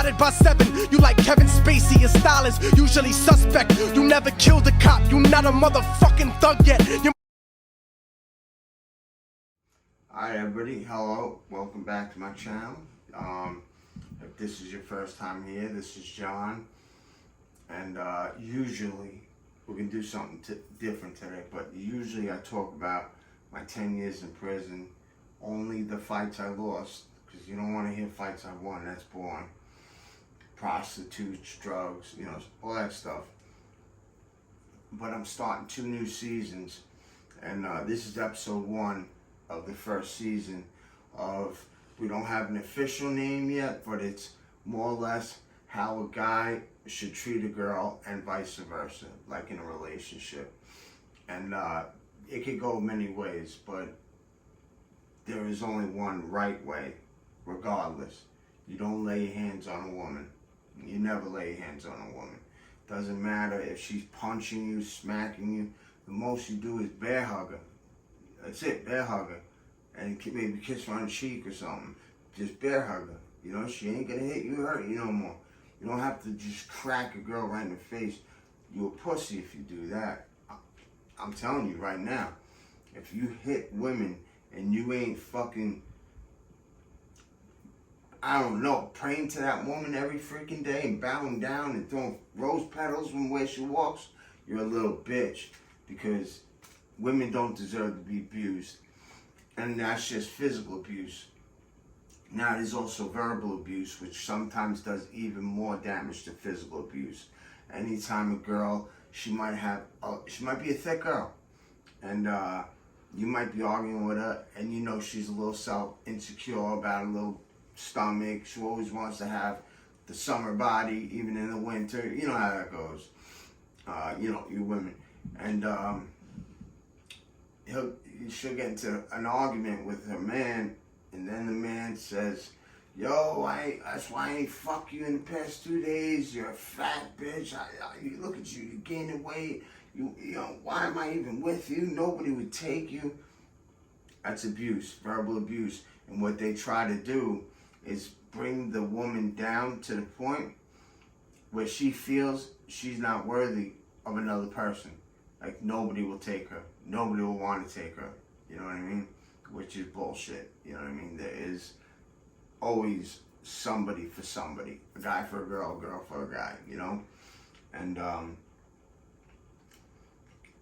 Spotted by 7, you like Kevin Spacey. Your style is usually suspect. You never killed a cop, you not a motherfucking thug yet. Alright everybody, hello, welcome back to my channel. If this is your first time here, this is John. And usually, we're going to do something different today, but usually I talk about my 10 years in prison, only the fights I lost, because you don't want to hear fights I won, that's boring. Prostitutes, drugs, you know, all that stuff. But I'm starting 2 new seasons, and this is episode 1 of the first season of, we don't have an official name yet, but it's more or less how a guy should treat a girl and vice versa, like in a relationship. And it could go many ways, but there is only one right way, regardless. You don't lay your hands on a woman. You never lay your hands on a woman. Doesn't matter if she's punching you, smacking you. The most you do is bear hug her. That's it, bear hug her. And maybe kiss her on the cheek or something. Just bear hug her. You know, she ain't gonna hit you, hurt you no more. You don't have to just crack a girl right in the face. You're a pussy if you do that. I'm telling you right now, if you hit women and you ain't fucking, I don't know, praying to that woman every freaking day and bowing down and throwing rose petals from where she walks, you're a little bitch, because women don't deserve to be abused. And that's just physical abuse. Now there's also verbal abuse, which sometimes does even more damage to physical abuse. Anytime a girl, she might be a thick girl, and you might be arguing with her, and you know she's a little insecure about a little stomach. She always wants to have the summer body, even in the winter. You know how that goes. You know, you women. And she'll get into an argument with her man, and then the man says, yo, that's why I ain't fuck you in the past 2 days. You're a fat bitch. You look at you, you're gaining weight. You know, why am I even with you? Nobody would take you. That's abuse, verbal abuse. And what they try to do is bring the woman down to the point where she feels she's not worthy of another person. Like, nobody will take her. Nobody will want to take her. You know what I mean? Which is bullshit. You know what I mean? There is always somebody for somebody. A guy for a girl for a guy, you know? And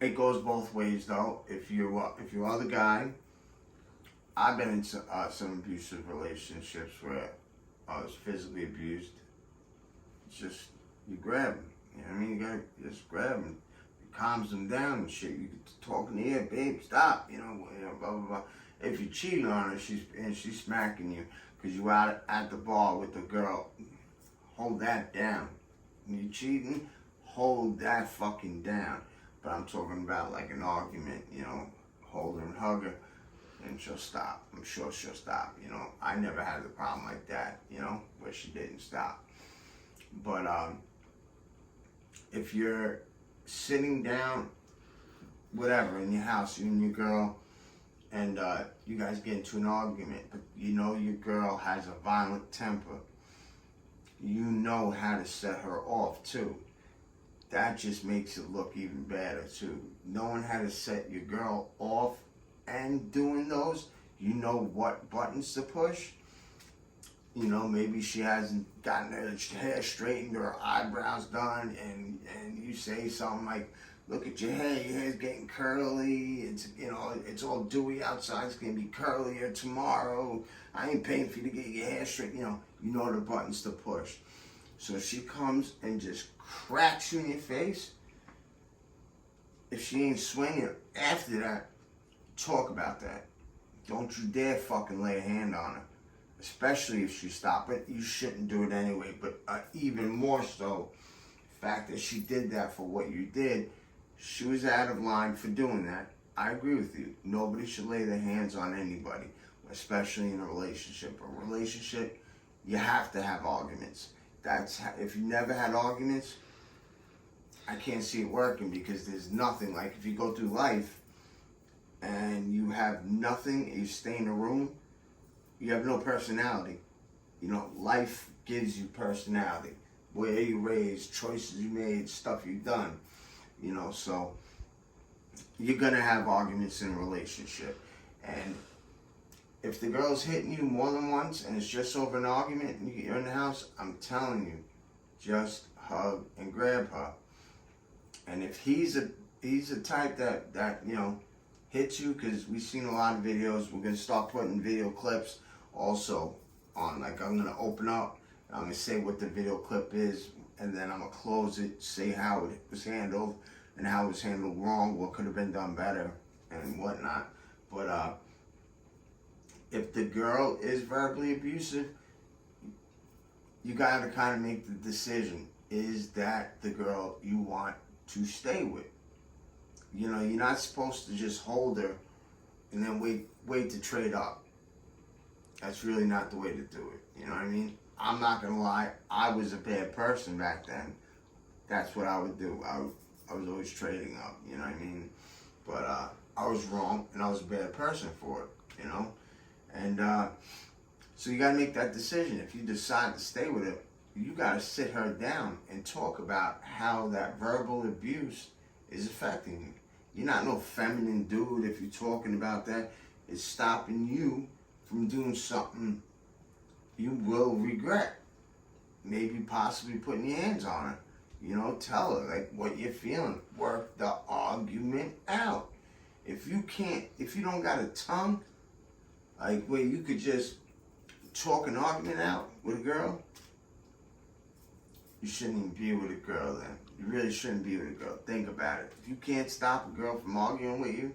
it goes both ways, though. If you are the guy, I've been in some abusive relationships where I was physically abused. It's just, you grab them. You know what I mean? You gotta just grab them. It calms them down and shit. You talk in the ear, babe, stop. You know, blah, blah, blah. If you cheat on her, she's smacking you because you out at the bar with the girl, hold that down. When you cheating, hold that fucking down. But I'm talking about like an argument, you know, hold her and hug her, and she'll stop. I'm sure she'll stop, you know. I never had a problem like that, you know, where she didn't stop. But if you're sitting down, whatever, in your house, you and your girl, and you guys get into an argument, but you know your girl has a violent temper, you know how to set her off too. That just makes it look even better too. Knowing how to set your girl off and doing those, you know what buttons to push. You know, maybe she hasn't gotten her hair straightened or her eyebrows done, and you say something like, look at your hair's getting curly, it's, you know, it's all dewy outside, it's gonna be curlier tomorrow, I ain't paying for you to get your hair straight, you know the buttons to push. So if she comes and just cracks you in your face, if she ain't swinging after that, talk about that. Don't you dare fucking lay a hand on her. Especially if she stopped it, you shouldn't do it anyway, but even more so, the fact that she did that for what you did, she was out of line for doing that. I agree with you. Nobody should lay their hands on anybody, especially in a relationship. A relationship, you have to have arguments. If you never had arguments, I can't see it working, because there's nothing. Like, if you go through life and you have nothing, you stay in a room, you have no personality. You know, life gives you personality. Where you raised, choices you made, stuff you've done. You know, so you're gonna have arguments in a relationship. And if the girl's hitting you more than once and it's just over an argument and you're in the house, I'm telling you, just hug and grab her. And if he's a type that you know, hits you, because we've seen a lot of videos, we're gonna start putting video clips also on. Like, I'm gonna open up, I'm gonna say what the video clip is, and then I'm gonna close it, say how it was handled and how it was handled wrong, what could have been done better and whatnot. But if the girl is verbally abusive, you gotta kind of make the decision. Is that the girl you want to stay with? You know, you're not supposed to just hold her and then wait to trade up. That's really not the way to do it. You know what I mean? I'm not gonna lie, I was a bad person back then. That's what I would do. I was always trading up, you know what I mean? But I was wrong, and I was a bad person for it, you know? And so you gotta make that decision. If you decide to stay with her, you gotta sit her down and talk about how that verbal abuse is affecting you. You're not no feminine dude if you're talking about that. It's stopping you from doing something you will regret. Maybe possibly putting your hands on her. You know, tell her like what you're feeling. Work the argument out. If you don't got a tongue, like where you could just talk an argument out with a girl, you shouldn't even be with a girl then. You really shouldn't be with a girl. Think about it. If you can't stop a girl from arguing with you,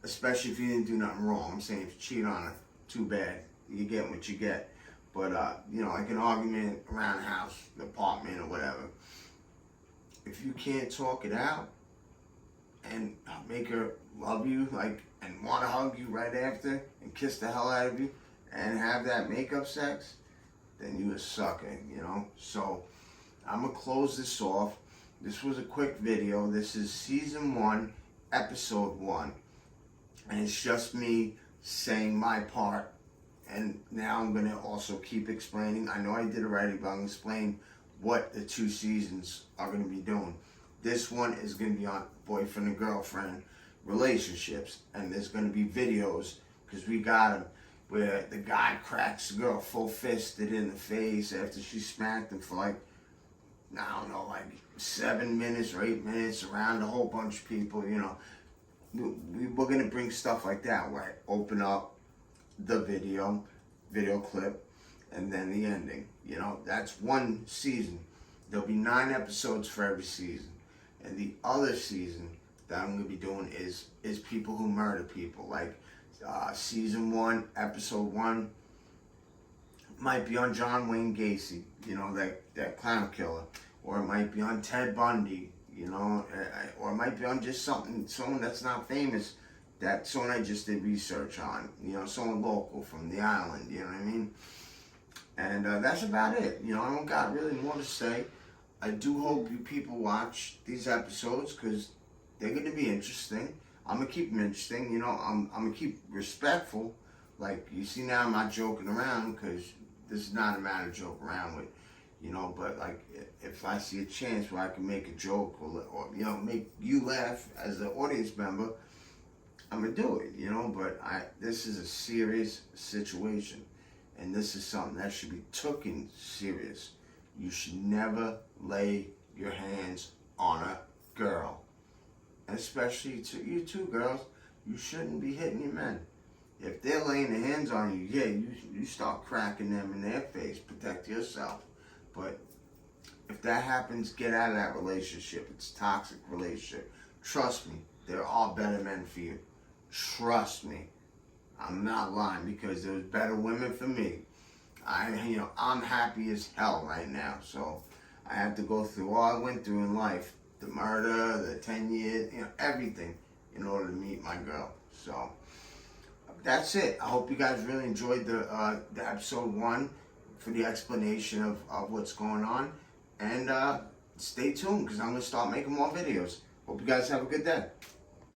especially if you didn't do nothing wrong, I'm saying if you cheat on her, too bad. You get what you get. But, you know, like an argument around the house, the apartment or whatever. If you can't talk it out and make her love you, like, and want to hug you right after and kiss the hell out of you and have that makeup sex, then you a sucker, you know? So, I'm going to close this off. This was a quick video. This is season 1, episode 1. And it's just me saying my part. And now I'm going to also keep explaining. I know I did already, but I'm going to explain what the 2 seasons are going to be doing. This one is going to be on boyfriend and girlfriend relationships. And there's going to be videos, because we got them, where the guy cracks the girl full-fisted in the face after she smacked him for like, I don't know, like 7 minutes or 8 minutes around a whole bunch of people, you know. We're going to bring stuff like that, where I open up the video clip, and then the ending. You know, that's 1 season. There'll be 9 episodes for every season. And the other season that I'm going to be doing is people who murder people. Like season 1, episode 1 might be on John Wayne Gacy, you know, that clown killer. Or it might be on Ted Bundy, you know, or it might be on just someone that's not famous, that someone I just did research on, you know, someone local from the island, you know what I mean? And that's about it. You know, I don't got really more to say. I do hope you people watch these episodes, because they're going to be interesting. I'm going to keep them interesting, you know, I'm going to keep respectful. Like, you see now I'm not joking around, because this is not a matter to joke around with, you know, but like, if I see a chance where I can make a joke or you know, make you laugh as an audience member, I'm gonna do it, you know. But this is a serious situation, and this is something that should be taken serious. You should never lay your hands on a girl, and especially to you two girls. You shouldn't be hitting your men. If they're laying their hands on you, yeah, you start cracking them in their face. Protect yourself. But if that happens, get out of that relationship. It's a toxic relationship. Trust me, there are better men for you. Trust me. I'm not lying, because there was better women for me. I'm happy as hell right now. So I have to go through all I went through in life. The murder, the 10 years, you know, everything in order to meet my girl. So that's it. I hope you guys really enjoyed the episode 1 for the explanation of what's going on. And stay tuned, because I'm going to start making more videos. Hope you guys have a good day.